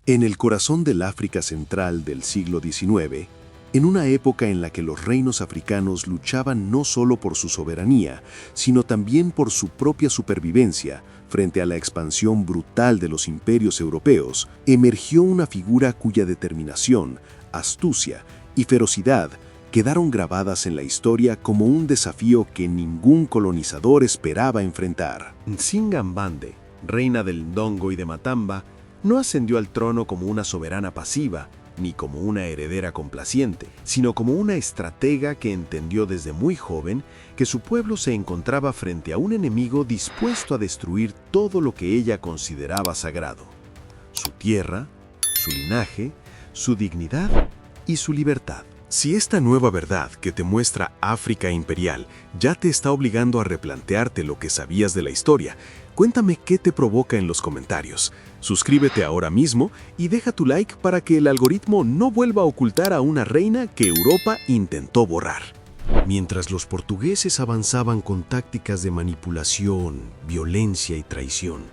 En el corazón del África Central del siglo XIX, en una época en la que los reinos africanos luchaban no solo por su soberanía, sino también por su propia supervivencia frente a la expansión brutal de los imperios europeos, emergió una figura cuya determinación, astucia y ferocidad quedaron grabadas en la historia como un desafío que ningún colonizador esperaba enfrentar. Nzinga Mbande, reina del Ndongo y de Matamba, no ascendió al trono como una soberana pasiva, ni como una heredera complaciente, sino como una estratega que entendió desde muy joven que su pueblo se encontraba frente a un enemigo dispuesto a destruir todo lo que ella consideraba sagrado: su tierra, su linaje, su dignidad y su libertad. Si esta nueva verdad que te muestra África imperial ya te está obligando a replantearte lo que sabías de la historia, cuéntame qué te provoca en los comentarios. Suscríbete ahora mismo y deja tu like para que el algoritmo no vuelva a ocultar a una reina que Europa intentó borrar. Mientras los portugueses avanzaban con tácticas de manipulación, violencia y traición,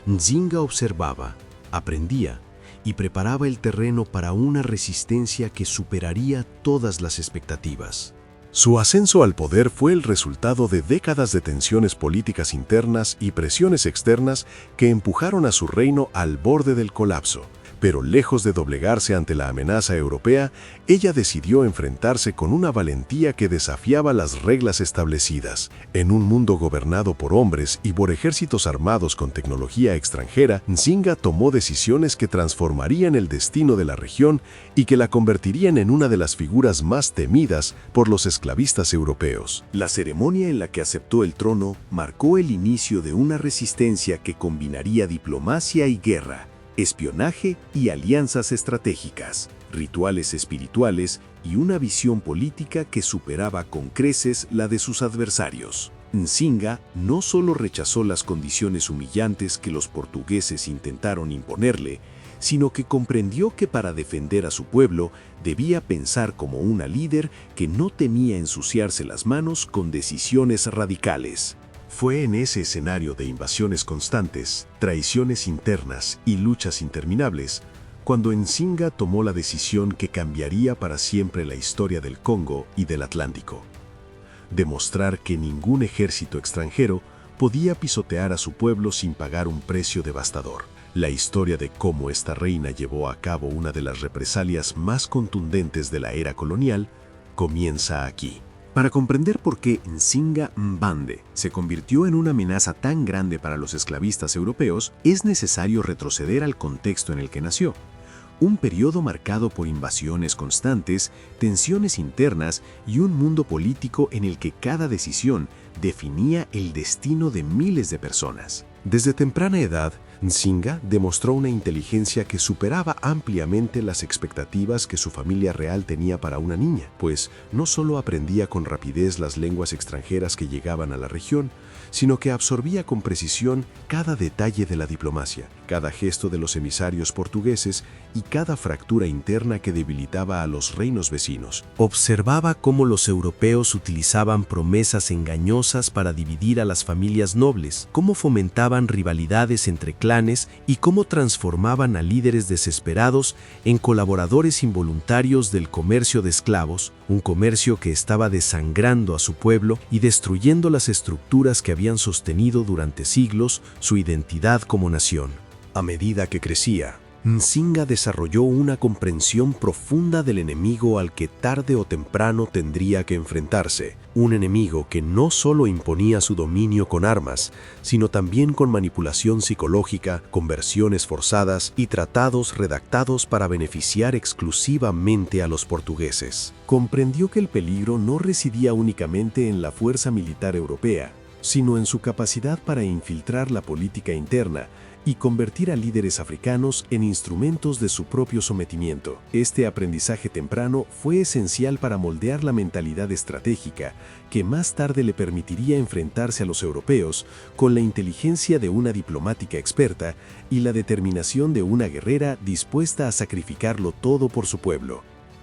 Nzinga observaba, aprendía y preparaba el terreno para una resistencia que superaría todas las expectativas. Su ascenso al poder fue el resultado de décadas de tensiones políticas internas y presiones externas que empujaron a su reino al borde del colapso. Pero lejos de doblegarse ante la amenaza europea, ella decidió enfrentarse con una valentía que desafiaba las reglas establecidas. En un mundo gobernado por hombres y por ejércitos armados con tecnología extranjera, Nzinga tomó decisiones que transformarían el destino de la región y que la convertirían en una de las figuras más temidas por los esclavistas europeos. La ceremonia en la que aceptó el trono marcó el inicio de una resistencia que combinaría diplomacia y guerra, espionaje y alianzas estratégicas, rituales espirituales y una visión política que superaba con creces la de sus adversarios. Nzinga no solo rechazó las condiciones humillantes que los portugueses intentaron imponerle, sino que comprendió que para defender a su pueblo debía pensar como una líder que no temía ensuciarse las manos con decisiones radicales. Fue en ese escenario de invasiones constantes, traiciones internas y luchas interminables, cuando Nzinga tomó la decisión que cambiaría para siempre la historia del Congo y del Atlántico: demostrar que ningún ejército extranjero podía pisotear a su pueblo sin pagar un precio devastador. La historia de cómo esta reina llevó a cabo una de las represalias más contundentes de la era colonial comienza aquí. Para comprender por qué Nzinga Mbande se convirtió en una amenaza tan grande para los esclavistas europeos, es necesario retroceder al contexto en el que nació. Un periodo marcado por invasiones constantes, tensiones internas y un mundo político en el que cada decisión definía el destino de miles de personas. Desde temprana edad, Nzinga demostró una inteligencia que superaba ampliamente las expectativas que su familia real tenía para una niña, pues no solo aprendía con rapidez las lenguas extranjeras que llegaban a la región, sino que absorbía con precisión cada detalle de la diplomacia, cada gesto de los emisarios portugueses y cada fractura interna que debilitaba a los reinos vecinos. Observaba cómo los europeos utilizaban promesas engañosas para dividir a las familias nobles, cómo fomentaban rivalidades entre clanes y cómo transformaban a líderes desesperados en colaboradores involuntarios del comercio de esclavos, un comercio que estaba desangrando a su pueblo y destruyendo las estructuras que habían sostenido durante siglos su identidad como nación. A medida que crecía, Nzinga desarrolló una comprensión profunda del enemigo al que tarde o temprano tendría que enfrentarse, un enemigo que no solo imponía su dominio con armas, sino también con manipulación psicológica, conversiones forzadas y tratados redactados para beneficiar exclusivamente a los portugueses. Comprendió que el peligro no residía únicamente en la fuerza militar europea, sino en su capacidad para infiltrar la política interna y convertir a líderes africanos en instrumentos de su propio sometimiento. Este aprendizaje temprano fue esencial para moldear la mentalidad estratégica que más tarde le permitiría enfrentarse a los europeos con la inteligencia de una diplomática experta y la determinación de una guerrera dispuesta a sacrificarlo todo por su pueblo.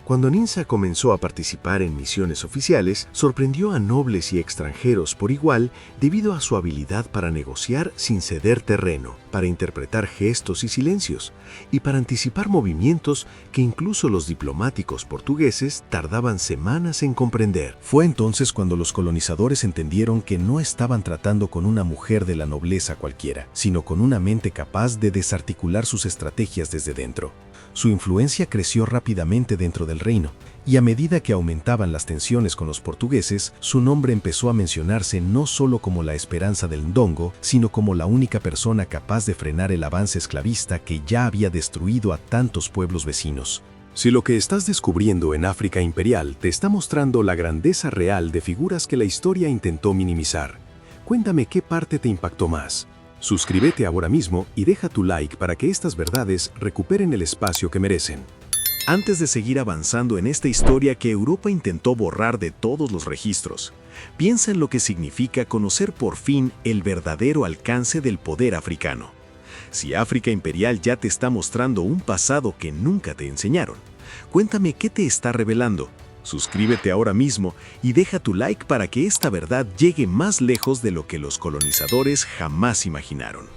Cuando Ninsa comenzó a participar en misiones oficiales, sorprendió a nobles y extranjeros por igual debido a su habilidad para negociar sin ceder terreno, para interpretar gestos y silencios, y para anticipar movimientos que incluso los diplomáticos portugueses tardaban semanas en comprender. Fue entonces cuando los colonizadores entendieron que no estaban tratando con una mujer de la nobleza cualquiera, sino con una mente capaz de desarticular sus estrategias desde dentro. Su influencia creció rápidamente dentro del reino, y a medida que aumentaban las tensiones con los portugueses, su nombre empezó a mencionarse no solo como la esperanza del Ndongo, sino como la única persona capaz de frenar el avance esclavista que ya había destruido a tantos pueblos vecinos. Si lo que estás descubriendo en África Imperial te está mostrando la grandeza real de figuras que la historia intentó minimizar, cuéntame qué parte te impactó más. Suscríbete ahora mismo y deja tu like para que estas verdades recuperen el espacio que merecen. Antes de seguir avanzando en esta historia que Europa intentó borrar de todos los registros, piensa en lo que significa conocer por fin el verdadero alcance del poder africano. Si África Imperial ya te está mostrando un pasado que nunca te enseñaron, cuéntame qué te está revelando. Suscríbete ahora mismo y deja tu like para que esta verdad llegue más lejos de lo que los colonizadores jamás imaginaron.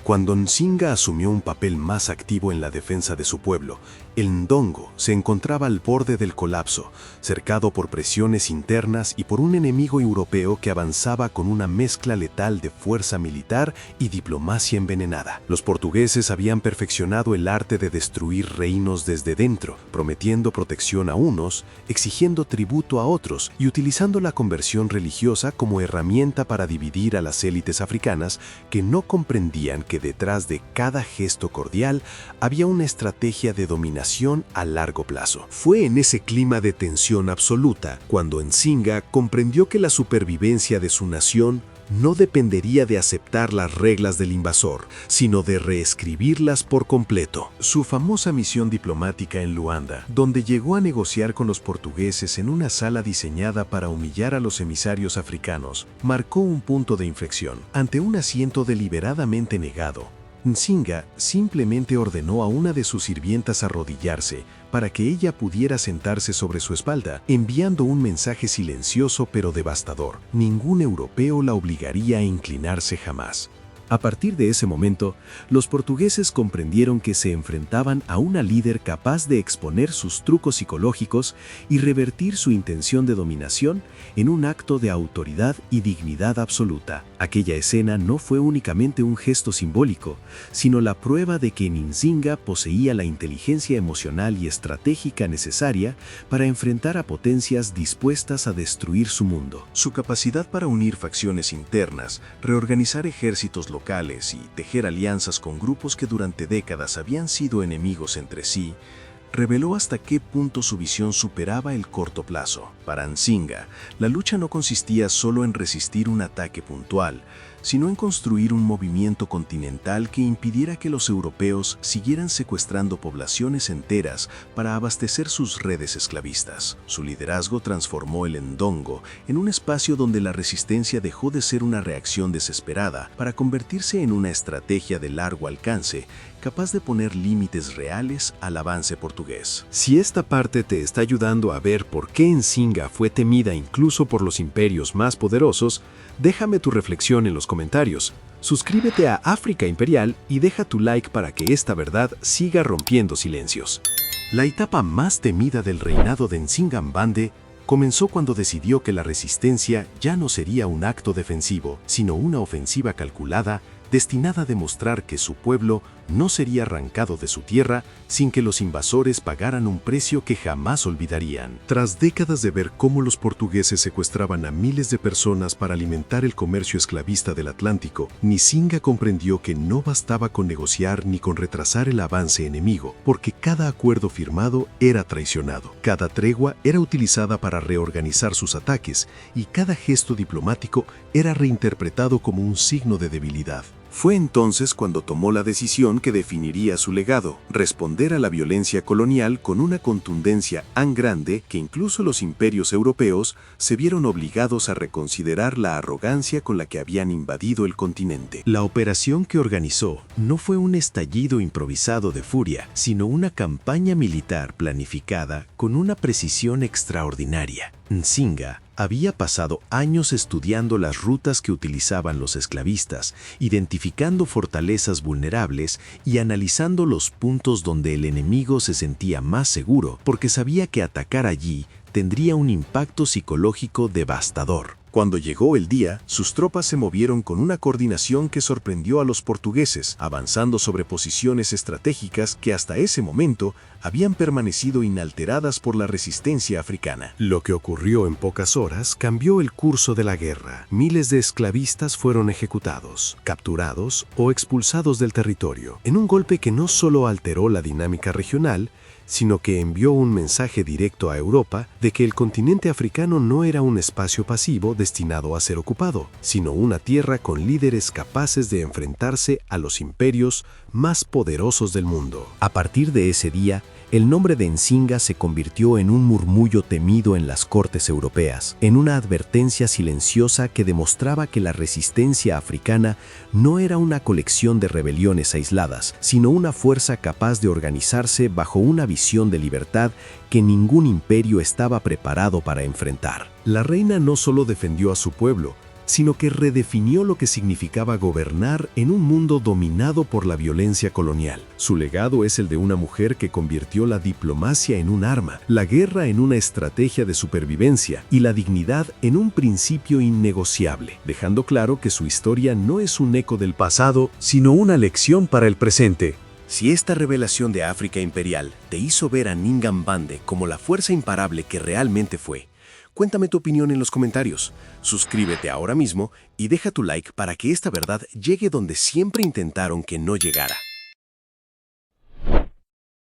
Cuando Nzinga asumió un papel más activo en la defensa de su pueblo, el Ndongo se encontraba al borde del colapso, cercado por presiones internas y por un enemigo europeo que avanzaba con una mezcla letal de fuerza militar y diplomacia envenenada. Los portugueses habían perfeccionado el arte de destruir reinos desde dentro, prometiendo protección a unos, exigiendo tributo a otros y utilizando la conversión religiosa como herramienta para dividir a las élites africanas que no comprendían que detrás de cada gesto cordial había una estrategia de dominación a largo plazo. Fue en ese clima de tensión absoluta cuando Nzinga comprendió que la supervivencia de su nación no dependería de aceptar las reglas del invasor, sino de reescribirlas por completo. Su famosa misión diplomática en Luanda, donde llegó a negociar con los portugueses en una sala diseñada para humillar a los emisarios africanos, marcó un punto de inflexión. Ante un asiento deliberadamente negado, Nzinga simplemente ordenó a una de sus sirvientas arrodillarse para que ella pudiera sentarse sobre su espalda, enviando un mensaje silencioso pero devastador. Ningún europeo la obligaría a inclinarse jamás. A partir de ese momento, los portugueses comprendieron que se enfrentaban a una líder capaz de exponer sus trucos psicológicos y revertir su intención de dominación en un acto de autoridad y dignidad absoluta. Aquella escena no fue únicamente un gesto simbólico, sino la prueba de que Nzinga poseía la inteligencia emocional y estratégica necesaria para enfrentar a potencias dispuestas a destruir su mundo. Su capacidad para unir facciones internas, reorganizar ejércitos locales y tejer alianzas con grupos que durante décadas habían sido enemigos entre sí, reveló hasta qué punto su visión superaba el corto plazo. Para Nzinga, la lucha no consistía solo en resistir un ataque puntual, sino en construir un movimiento continental que impidiera que los europeos siguieran secuestrando poblaciones enteras para abastecer sus redes esclavistas. Su liderazgo transformó el Ndongo en un espacio donde la resistencia dejó de ser una reacción desesperada para convertirse en una estrategia de largo alcance, capaz de poner límites reales al avance portugués. Si esta parte te está ayudando a ver por qué Nzinga fue temida incluso por los imperios más poderosos, déjame tu reflexión en los comentarios. Suscríbete a África Imperial y deja tu like para que esta verdad siga rompiendo silencios. La etapa más temida del reinado de Nzinga Mbande comenzó cuando decidió que la resistencia ya no sería un acto defensivo, sino una ofensiva calculada destinada a demostrar que su pueblo no sería arrancado de su tierra sin que los invasores pagaran un precio que jamás olvidarían. Tras décadas de ver cómo los portugueses secuestraban a miles de personas para alimentar el comercio esclavista del Atlántico, Nzinga comprendió que no bastaba con negociar ni con retrasar el avance enemigo, porque cada acuerdo firmado era traicionado, cada tregua era utilizada para reorganizar sus ataques y cada gesto diplomático era reinterpretado como un signo de debilidad. Fue entonces cuando tomó la decisión que definiría su legado, responder a la violencia colonial con una contundencia tan grande que incluso los imperios europeos se vieron obligados a reconsiderar la arrogancia con la que habían invadido el continente. La operación que organizó no fue un estallido improvisado de furia, sino una campaña militar planificada con una precisión extraordinaria. Nzinga había pasado años estudiando las rutas que utilizaban los esclavistas, identificando fortalezas vulnerables y analizando los puntos donde el enemigo se sentía más seguro, porque sabía que atacar allí tendría un impacto psicológico devastador. Cuando llegó el día, sus tropas se movieron con una coordinación que sorprendió a los portugueses, avanzando sobre posiciones estratégicas que hasta ese momento habían permanecido inalteradas por la resistencia africana. Lo que ocurrió en pocas horas cambió el curso de la guerra. Miles de esclavistas fueron ejecutados, capturados o expulsados del territorio, en un golpe que no solo alteró la dinámica regional, sino que envió un mensaje directo a Europa de que el continente africano no era un espacio pasivo destinado a ser ocupado, sino una tierra con líderes capaces de enfrentarse a los imperios más poderosos del mundo. A partir de ese día, el nombre de Nzinga se convirtió en un murmullo temido en las cortes europeas, en una advertencia silenciosa que demostraba que la resistencia africana no era una colección de rebeliones aisladas, sino una fuerza capaz de organizarse bajo una visión de libertad que ningún imperio estaba preparado para enfrentar. La reina no solo defendió a su pueblo, sino que redefinió lo que significaba gobernar en un mundo dominado por la violencia colonial. Su legado es el de una mujer que convirtió la diplomacia en un arma, la guerra en una estrategia de supervivencia y la dignidad en un principio innegociable, dejando claro que su historia no es un eco del pasado, sino una lección para el presente. Si esta revelación de África imperial te hizo ver a Ningambande como la fuerza imparable que realmente fue, cuéntame tu opinión en los comentarios, suscríbete ahora mismo y deja tu like para que esta verdad llegue donde siempre intentaron que no llegara.